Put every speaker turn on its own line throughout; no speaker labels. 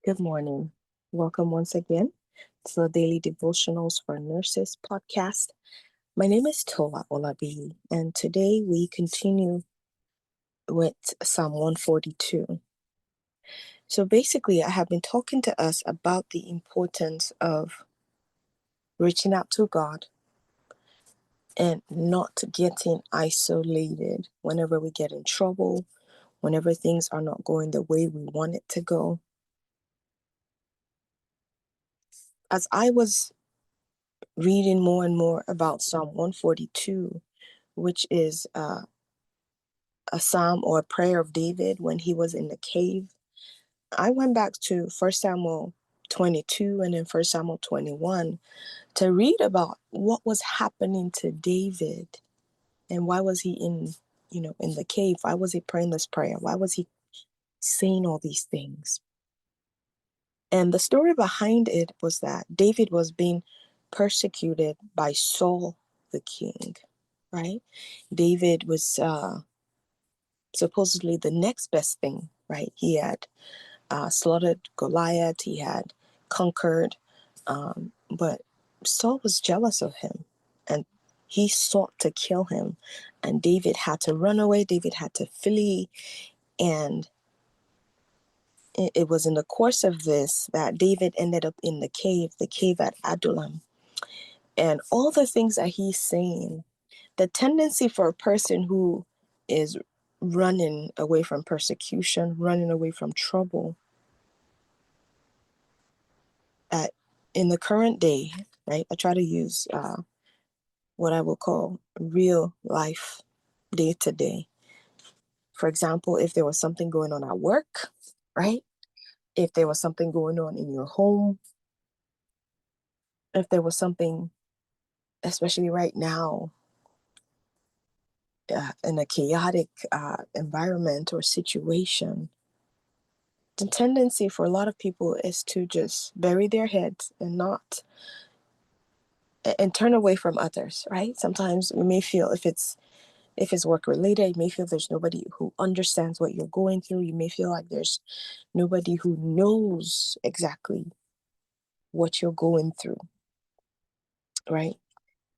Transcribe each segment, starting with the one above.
Good morning. Welcome once again to the Daily Devotionals for Nurses podcast. My name is Tola Olabi, and today we continue with Psalm 142. So basically, I have been talking to us about the importance of reaching out to God and not getting isolated whenever we get in trouble, whenever things are not going the way we want it to go. As I was reading more and more about Psalm 142, which is a psalm or a prayer of David when he was in the cave, I went back to 1 Samuel 22 and then 1 Samuel 21 to read about what was happening to David and why was he in the cave? Why was he praying this prayer? Why was he saying all these things? And the story behind it was that David was being persecuted by Saul the king, right? David was supposedly the next best thing, right? He had slaughtered Goliath, he had conquered, but Saul was jealous of him and he sought to kill him. And David had to run away, David had to flee. And it was in the course of this that David ended up in the cave at Adullam. And all the things that he's saying, the tendency for a person who is running away from persecution, running away from trouble, at in the current day, right? I try to use what I will call real life, day to day. For example, if there was something going on at work, right? If there was something going on in your home, if there was something, especially right now, in a chaotic environment or situation, the tendency for a lot of people is to just bury their heads and not and turn away from others, right? Sometimes we may feel if it's work related, you may feel there's nobody who understands what you're going through. You may feel like there's nobody who knows exactly what you're going through, right?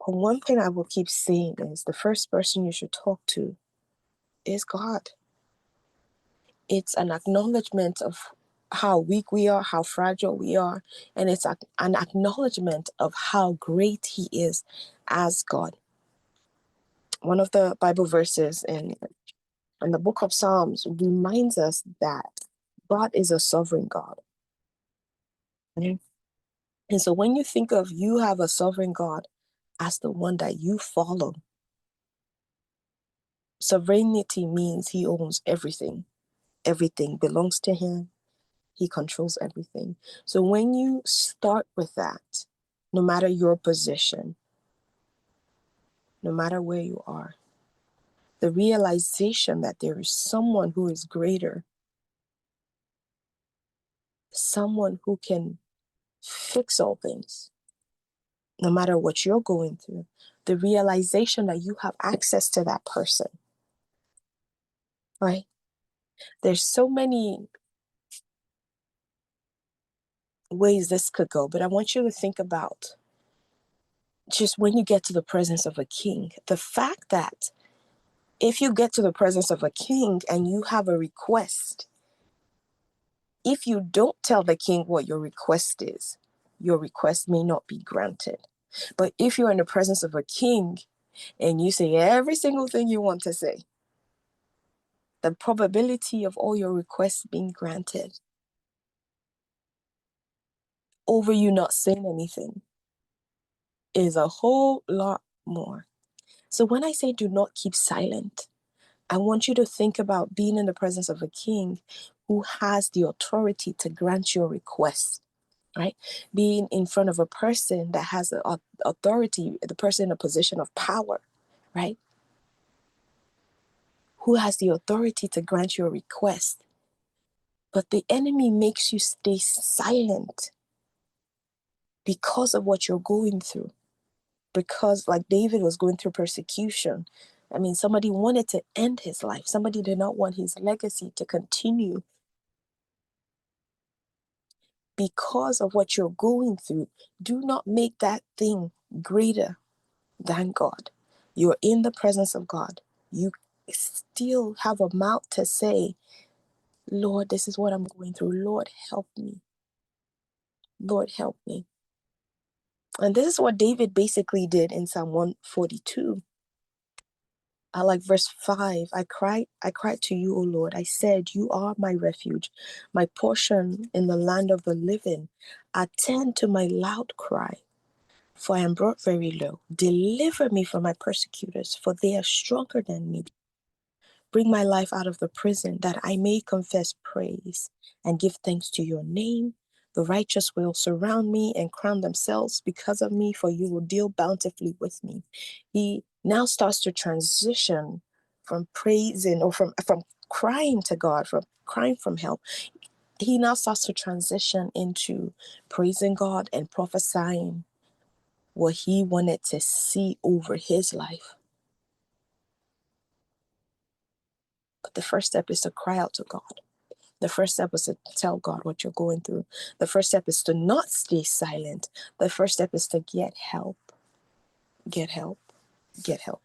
But one thing I will keep saying is the first person you should talk to is God. It's an acknowledgement of how weak we are, how fragile we are, and it's an acknowledgement of how great He is as God. One of the Bible verses in the book of Psalms reminds us that God is a sovereign God. Okay? And so when you think of you have a sovereign God as the one that you follow, sovereignty means He owns everything. Everything belongs to Him. He controls everything. So when you start with that, no matter your position, no matter where you are, the realization that there is someone who is greater, someone who can fix all things, no matter what you're going through, the realization that you have access to that person, right? There's so many ways this could go, but I want you to think about just when you get to the presence of a king, the fact that if you get to the presence of a king and you have a request, if you don't tell the king what your request is, your request may not be granted. But if you're in the presence of a king and you say every single thing you want to say, the probability of all your requests being granted over you not saying anything is a whole lot more. So when I say do not keep silent, I want you to think about being in the presence of a king who has the authority to grant your request, right? Being in front of a person that has the authority, the person in a position of power, right? Who has the authority to grant your request. But the enemy makes you stay silent because of what you're going through. Because, like David was going through persecution. I mean, somebody wanted to end his life. Somebody did not want his legacy to continue. because of what you're going through, do not make that thing greater than God. You're in the presence of God. You still have a mouth to say, Lord, this is what I'm going through. Lord, help me. Lord, help me. And this is what David basically did in Psalm 142. I like verse 5. I cried to you, O Lord. I said, you are my refuge, my portion in the land of the living. Attend to my loud cry, for I am brought very low. Deliver me from my persecutors, for they are stronger than me. Bring my life out of the prison, that I may confess praise and give thanks to your name. The righteous will surround me and crown themselves because of me, for you will deal bountifully with me. He now starts to transition from praising or from crying to God, from crying from help. He now starts to transition into praising God and prophesying what he wanted to see over his life. But the first step is to cry out to God. The first step is to tell God what you're going through. The first step is to not stay silent. The first step is to get help. Get help. Get help.